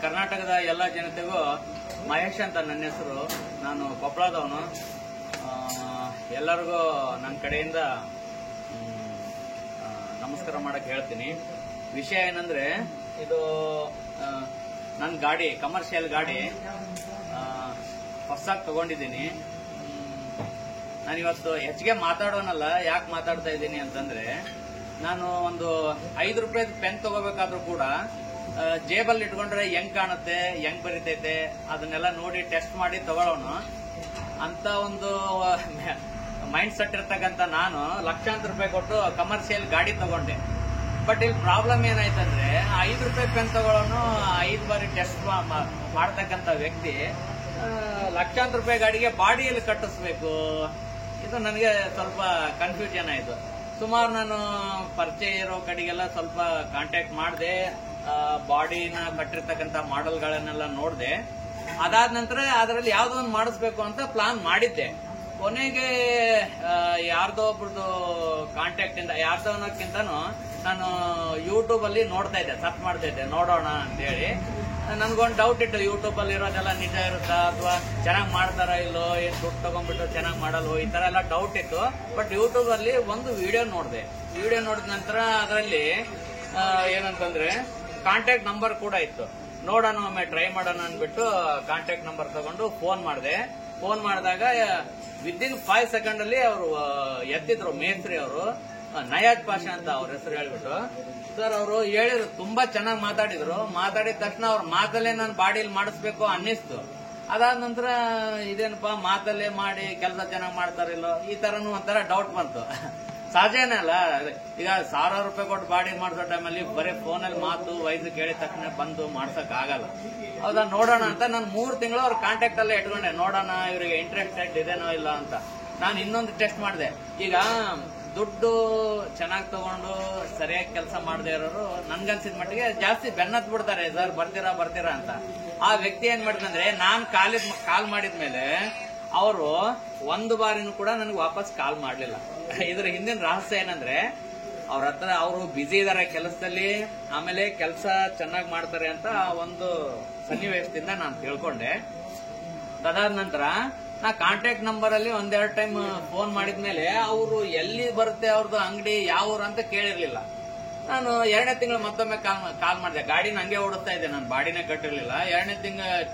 ಕರ್ನಾಟಕದ ಎಲ್ಲ ಜನತೆಗೂ ಮಹೇಶ್ ಅಂತ ನನ್ನ ಹೆಸರು. ನಾನು ಕೊಪ್ಪಳದವನು. ಎಲ್ಲರಿಗೂ ನನ್ನ ಕಡೆಯಿಂದ ನಮಸ್ಕಾರ ಮಾಡಕ್ಕೆ ಹೇಳ್ತೀನಿ. ವಿಷಯ ಏನಂದ್ರೆ, ಇದು ನನ್ನ ಗಾಡಿ, ಕಮರ್ಷಿಯಲ್ ಗಾಡಿ ಹೊಸದಾಗಿ ತಗೊಂಡಿದ್ದೀನಿ. ನಾನಿವತ್ತು ಹೆಚ್ಚಿಗೆ ಮಾತಾಡೋನಲ್ಲ. ಯಾಕೆ ಮಾತಾಡ್ತಾ ಇದ್ದೀನಿ ಅಂತಂದ್ರೆ, ನಾನು ಒಂದು 5 ರೂಪಾಯಿದ ಪೆನ್ ತಗೋಬೇಕಾದ್ರೂ ಕೂಡ ಜೇಬಲ್ಲಿ ಇಟ್ಕೊಂಡ್ರೆ ಹೆಂಗ್ ಕಾಣುತ್ತೆ, ಹೆಂಗ್ ಬರಿತೈತೆ ಅದನ್ನೆಲ್ಲ ನೋಡಿ ಟೆಸ್ಟ್ ಮಾಡಿ ತಗೊಳ್ಳೋನು ಅಂತ ಒಂದು ಮೈಂಡ್ ಸೆಟ್ ಇರ್ತಕ್ಕಂಥ ನಾನು ಲಕ್ಷಾಂತರ ರೂಪಾಯಿ ಕೊಟ್ಟು ಕಮರ್ಷಿಯಲ್ ಗಾಡಿ ತಗೊಂಡೆ. ಬಟ್ ಇಲ್ಲಿ ಪ್ರಾಬ್ಲಮ್ ಏನಾಯ್ತಂದ್ರೆ, 5 ರೂಪಾಯಿ ಪೆನ್ ತಗೊಳ್ಳೋನು 5 ಬಾರಿ ಟೆಸ್ಟ್ ಮಾಡ್ತಕ್ಕಂಥ ವ್ಯಕ್ತಿ ಲಕ್ಷಾಂತರ ರೂಪಾಯಿ ಗಾಡಿಗೆ ಬಾಡಿಯಲ್ಲಿ ಕಟ್ಟಿಸ್ಬೇಕು. ಇದು ನನಗೆ ಸ್ವಲ್ಪ ಕನ್ಫ್ಯೂಷನ್ ಆಯ್ತು. ಸುಮಾರು ನಾನು ಪರಿಚಯ ಇರೋ ಕಡೆಗೆಲ್ಲ ಸ್ವಲ್ಪ ಕಾಂಟ್ಯಾಕ್ಟ್ ಮಾಡಿದೆ, ಬಾಡಿನ ಕಟ್ಟಿರ್ತಕ್ಕಂಥ ಮಾಡೆಲ್ಗಳನ್ನೆಲ್ಲ ನೋಡಿದೆ. ಅದಾದ ನಂತರ ಅದರಲ್ಲಿ ಯಾವ್ದೋ ಒಂದು ಮಾಡಿಸ್ಬೇಕು ಅಂತ ಪ್ಲಾನ್ ಮಾಡಿದ್ದೆ. ಕೊನೆಗೆ ಯಾರ್ದೋ ಒಬ್ರದ್ದು ಕಾಂಟ್ಯಾಕ್ಟ್ ಇಂದ, ಯಾರ್ದೋ ಅನ್ನೋಕ್ಕಿಂತನೂ ನಾನು ಯೂಟ್ಯೂಬ್ ಅಲ್ಲಿ ನೋಡ್ತಾ ಇದ್ದೆ, ಸರ್ಚ್ ಮಾಡ್ತಾ ಇದ್ದೆ ನೋಡೋಣ ಅಂತೇಳಿ. ನನ್ಗೊಂದು ಡೌಟ್ ಇತ್ತು, ಯೂಟ್ಯೂಬ್ ಅಲ್ಲಿ ಇರೋದೆಲ್ಲ ನಿಜ ಇರುತ್ತಾ ಅಥವಾ ಚೆನ್ನಾಗಿ ಮಾಡ್ತಾರ ಇಲ್ಲೋ, ಏನ್ ದುಡ್ಡು ತಗೊಂಡ್ಬಿಟ್ಟು ಚೆನ್ನಾಗಿ ಮಾಡಲ್ವೋ, ಈ ತರ ಎಲ್ಲ ಡೌಟ್ ಇತ್ತು. ಬಟ್ ಯೂಟ್ಯೂಬ್ ಅಲ್ಲಿ ಒಂದು ವಿಡಿಯೋ ನೋಡಿದೆ. ವಿಡಿಯೋ ನೋಡಿದ ನಂತರ ಅದರಲ್ಲಿ ಏನಂತಂದ್ರೆ ಕಾಂಟ್ಯಾಕ್ಟ್ ನಂಬರ್ ಕೂಡ ಇತ್ತು. ನೋಡೋಣ ಒಮ್ಮೆ ಟ್ರೈ ಮಾಡೋಣ ಅಂದ್ಬಿಟ್ಟು ಕಾಂಟ್ಯಾಕ್ಟ್ ನಂಬರ್ ತಗೊಂಡು ಫೋನ್ ಮಾಡಿದೆ. ಫೋನ್ ಮಾಡಿದಾಗ ವಿದಿನ್ 5 ಸೆಕೆಂಡ್ ಅಲ್ಲಿ ಅವರು ಎತ್ತಿದ್ರು. ಮೇಸ್ತ್ರಿ ಅವರು, ನಯಾಜ್ ಪಾಷಾ ಅಂತ ಅವ್ರ ಹೆಸರು ಹೇಳ್ಬಿಟ್ಟು. ಸರ್ ಅವರು ಹೇಳಿದ್ರು, ತುಂಬಾ ಚೆನ್ನಾಗಿ ಮಾತಾಡಿದ್ರು. ಮಾತಾಡಿದ ತಕ್ಷಣ ಅವ್ರ ಮಾತಲ್ಲೇ ನಾನು ಬಾಡಿಯಲ್ಲಿ ಮಾಡಿಸ್ಬೇಕು ಅನ್ನಿಸ್ತು. ಅದಾದ ನಂತರ ಇದೇನಪ್ಪಾ ಮಾತಲ್ಲೇ ಮಾಡಿ ಕೆಲಸ ಚೆನ್ನಾಗಿ ಮಾಡ್ತಾರಿಲ್ಲೋ, ಈ ತರನು ಒಂಥರ ಡೌಟ್ ಬಂತು. ಸಹಜನೇ ಅಲ್ಲ. ಈಗ 1000 ರೂಪಾಯಿ ಕೊಟ್ಟು ಬಾಡಿ ಮಾಡಿಸೋ ಟೈಮಲ್ಲಿ ಬರೀ ಫೋನಲ್ಲಿ ಮಾತು ವಯಸ್ಸು ಕೇಳಿದ ತಕ್ಷಣ ಬಂದು ಮಾಡ್ಸಕ್ ಆಗಲ್ಲ. ಹೌದಾ, ನೋಡೋಣ ಅಂತ ನಾನು 3 ತಿಂಗಳು ಅವ್ರ ಕಾಂಟ್ಯಾಕ್ಟ್ ಅಲ್ಲೇ ಇಟ್ಕೊಂಡೆ. ನೋಡೋಣ ಇವರಿಗೆ ಇಂಟ್ರೆಸ್ಟೆಡ್ ಇದೇನೋ ಇಲ್ಲ ಅಂತ. ನಾನು ಇನ್ನೊಂದು ಟೆಸ್ಟ್ ಮಾಡಿದೆ. ಈಗ ದುಡ್ಡು ಚೆನ್ನಾಗಿ ತಗೊಂಡು ಸರಿಯಾಗಿ ಕೆಲಸ ಮಾಡದೇ ಇರೋರು ನನ್ಗನ್ಸಿದ ಮಟ್ಟಿಗೆ ಜಾಸ್ತಿ ಬೆನ್ನತ್ ಬಿಡ್ತಾರೆ, ಸರ್ ಬರ್ತೀರಾ ಅಂತ. ಆ ವ್ಯಕ್ತಿ ಏನ್ ಮಾಡಿದ್ರೆ, ನಾನ್ ಕಾಲ್ ಮಾಡಿದ್ಮೇಲೆ ಅವರು ಒಂದು ಬಾರಿನೂ ಕೂಡ ನನಗೆ ವಾಪಸ್ ಕಾಲ್ ಮಾಡ್ಲಿಲ್ಲ. ಇದ್ರ ಹಿಂದಿನ ರಹಸ್ಯ ಏನಂದ್ರೆ, ಅವ್ರ ಹತ್ರ ಅವರು ಬ್ಯುಸಿ ಇದಾರೆ ಕೆಲಸದಲ್ಲಿ, ಆಮೇಲೆ ಕೆಲಸ ಚೆನ್ನಾಗಿ ಮಾಡ್ತಾರೆ ಅಂತ ಒಂದು ಸನ್ನಿವೇಶದಿಂದ ನಾನು ತಿಳ್ಕೊಂಡೆ. ಅದಾದ ನಂತರ ನಾ ಕಾಂಟ್ಯಾಕ್ಟ್ ನಂಬರ್ ಅಲ್ಲಿ 1-2 ಟೈಮ್ ಫೋನ್ ಮಾಡಿದ್ಮೇಲೆ ಅವರು ಎಲ್ಲಿ ಬರುತ್ತೆ ಅವ್ರದ್ದು ಅಂಗಡಿ, ಯಾವ ಊರು ಅಂತ ಕೇಳಿರ್ಲಿಲ್ಲ. ನಾನು 2ನೇ ತಿಂಗಳು ಮತ್ತೊಮ್ಮೆ ಕಾಲ್ ಮಾಡಿದೆ. ಗಾಡಿನ ಹಂಗೆ ಓಡಿಸ್ತಾ ಇದ್ದೆ, ನಾನು ಬಾಡಿನೇ ಕಟ್ಟಿರ್ಲಿಲ್ಲ. 2ನೇ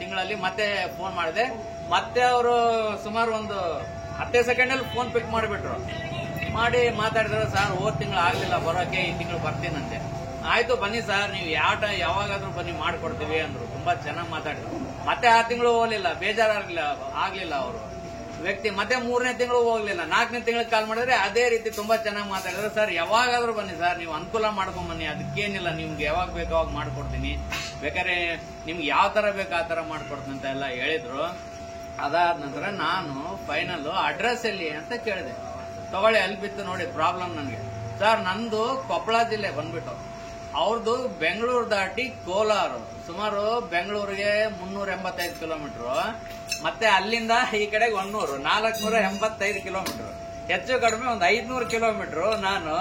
ತಿಂಗಳಲ್ಲಿ ಮತ್ತೆ ಫೋನ್ ಮಾಡಿದೆ. ಮತ್ತೆ ಅವರು ಸುಮಾರು ಒಂದು 10 ಸೆಕೆಂಡ್ ಅಲ್ಲಿ ಫೋನ್ ಪಿಕ್ ಮಾಡಿಬಿಟ್ರು. ಮಾಡಿ ಮಾತಾಡಿದ್ರು, ಸರ್ ಹೋದ ತಿಂಗಳು ಆಗ್ಲಿಲ್ಲ ಬರೋಕೆ, ಈ ತಿಂಗಳು ಬರ್ತೀನಂತೆ. ಆಯ್ತು ಬನ್ನಿ ಸರ್, ನೀವು ಯಾವಾಗಾದ್ರೂ ಬನ್ನಿ ಮಾಡ್ಕೊಡ್ತೀವಿ ಅಂದ್ರು. ತುಂಬಾ ಚೆನ್ನಾಗಿ ಮಾತಾಡಿದ್ರು. ಮತ್ತೆ 6 ತಿಂಗಳು ಹೋಗ್ಲಿಲ್ಲ, ಆಗ್ಲಿಲ್ಲ ಅವರು ವ್ಯಕ್ತಿ. ಮತ್ತೆ 3ನೇ ತಿಂಗಳು ಹೋಗ್ಲಿಲ್ಲ. 4ನೇ ತಿಂಗಳಿಗೆ ಕಾಲ್ ಮಾಡಿದ್ರೆ ಅದೇ ರೀತಿ ತುಂಬಾ ಚೆನ್ನಾಗಿ ಮಾತಾಡಿದ್ರು. ಸರ್ ಯಾವಾಗಾದ್ರೂ ಬನ್ನಿ ಸರ್, ನೀವು ಅನುಕೂಲ ಮಾಡ್ಕೊಂಡ್ ಬನ್ನಿ, ಅದಕ್ಕೇನಿಲ್ಲ, ನಿಮ್ಗೆ ಯಾವಾಗ ಬೇಕೋ ಅವಾಗ ಮಾಡ್ಕೊಡ್ತೀನಿ, ಬೇಕಾದ್ರೆ ನಿಮ್ಗೆ ಯಾವ ತರ ಬೇಕೋ ಆ ತರ ಮಾಡ್ಕೊಡ್ತೀನಿ ಅಂತ ಎಲ್ಲ ಹೇಳಿದ್ರು. ಅದಾದ ನಂತರ ನಾನು ಫೈನಲ್ ಅಡ್ರೆಸ್ ಎಲ್ಲಿ ಅಂತ ಕೇಳಿದೆ. ತಗೊಳ್ಳಿ, ಅಲ್ಲಿ ಬಿತ್ತು ನೋಡಿ ಪ್ರಾಬ್ಲಮ್ ನನಗೆ. ಸರ್ ನಂದು ಕೊಪ್ಪಳ ಜಿಲ್ಲೆ ಬಂದ್ಬಿಟ್ಟು, ಅವ್ರದ್ದು ಬೆಂಗಳೂರು ದಾಟಿ ಕೋಲಾರ, ಸುಮಾರು ಬೆಂಗಳೂರಿಗೆ 385 ಕಿಲೋಮೀಟರ್, ಮತ್ತೆ ಅಲ್ಲಿಂದ ಈ ಕಡೆಗೆ 485 ಕಿಲೋಮೀಟರ್, ಹೆಚ್ಚು ಕಡಿಮೆ ಒಂದು 500 ಕಿಲೋಮೀಟರ್. ನಾನು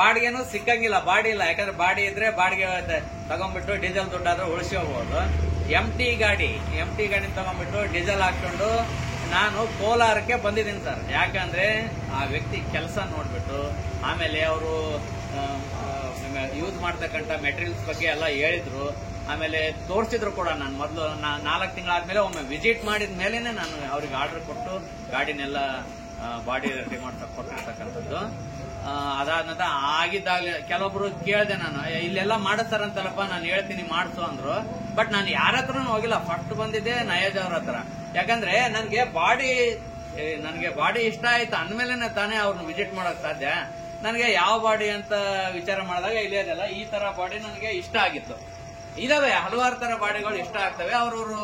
ಬಾಡಿಗೆನೂ ಸಿಕ್ಕಂಗಿಲ್ಲ, ಬಾಡಿ ಇಲ್ಲ. ಯಾಕಂದ್ರೆ ಬಾಡಿ ಇದ್ರೆ ಬಾಡಿಗೆ ತಗೊಂಡ್ಬಿಟ್ಟು ಡೀಸೆಲ್ ದುಡ್ಡಾದ್ರೂ ಉಳಿಸ್ಕೋಬಹುದು. ಎಂ ಟಿ ಗಾಡಿ ತಗೊಂಡ್ಬಿಟ್ಟು ಡೀಸೆಲ್ ಹಾಕೊಂಡು ನಾನು ಕೋಲಾರಕ್ಕೆ ಬಂದಿದ್ದೀನಿ ಸರ್. ಯಾಕಂದ್ರೆ ಆ ವ್ಯಕ್ತಿ ಕೆಲಸ ನೋಡ್ಬಿಟ್ಟು, ಆಮೇಲೆ ಅವರು ಯೂಸ್ ಮಾಡ್ತಕ್ಕಂಥ ಮೆಟೀರಿಯಲ್ಸ್ ಬಗ್ಗೆ ಎಲ್ಲ ಹೇಳಿದ್ರು, ಆಮೇಲೆ ತೋರಿಸಿದ್ರು ಕೂಡ. ನಾನು ಮೊದಲು 4 ತಿಂಗಳಾದ್ಮೇಲೆ ಒಮ್ಮೆ ವಿಸಿಟ್ ಮಾಡಿದ ಮೇಲೇನೆ ನಾನು ಅವ್ರಿಗೆ ಆರ್ಡರ್ ಕೊಟ್ಟು ಗಾಡಿನೆಲ್ಲ ಬಾಡಿ ರೆಡಿ ಮಾಡ್ಸಕ್ ಕೊಟ್ಟಿರ್ತಕ್ಕಂಥದ್ದು. ಅದಾದ ನಂತರ ಆಗಿದ್ದಾಗಲೇ ಕೆಲವೊಬ್ರು ಕೇಳಿದೆ ನಾನು, ಇಲ್ಲೆಲ್ಲ ಮಾಡಿಸ್ತಾರಂತಲ್ಲಪ್ಪ, ನಾನು ಹೇಳ್ತೀನಿ ಮಾಡಿಸು ಅಂದ್ರು. ಬಟ್ ನಾನು ಯಾರ ಹತ್ರನೂ ಹೋಗಿಲ್ಲ, ಫಸ್ಟ್ ಬಂದಿದ್ದೆ ನಯಾಜ್ ಅವ್ರ ಹತ್ರ. ಯಾಕಂದ್ರೆ ನನಗೆ ಬಾಡಿ ಇಷ್ಟ ಆಯ್ತು ಅಂದ್ಮೇಲೆ ತಾನೇ ಅವ್ರನ್ನ ವಿಸಿಟ್ ಮಾಡಕ್ ಸಾಧ್ಯ. ನನಗೆ ಯಾವ ಬಾಡಿ ಅಂತ ವಿಚಾರ ಮಾಡಿದಾಗ ಇಲ್ಲಿದೆಲ್ಲ ಈ ತರ ಬಾಡಿ ನನಗೆ ಇಷ್ಟ ಆಗಿತ್ತು. ಇದಾವೆ ಹಲವಾರು ತರ ಬಾಡಿಗಳು ಇಷ್ಟ ಆಗ್ತವೆ. ಅವ್ರವ್ರು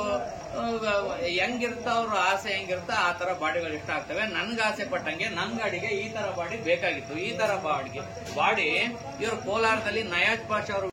ಹೆಂಗಿರುತ್ತೋ ಅವ್ರ ಆಸೆ ಹೆಂಗಿರುತ್ತೋ ಆ ತರ ಬಾಡಿಗಳು ಇಷ್ಟ ಆಗ್ತವೆ. ನನ್ಗೆ ಆಸೆ ಪಟ್ಟಂಗೆ ನನ್ ಗಾಡಿಗೆ ಈ ತರ ಬಾಡಿ ಬೇಕಾಗಿತ್ತು. ಈ ತರ ಬಾಡಿ ಇವರು ಕೋಲಾರದಲ್ಲಿ ನಯಾಜ್ ಪಾಷಾ ಅವರು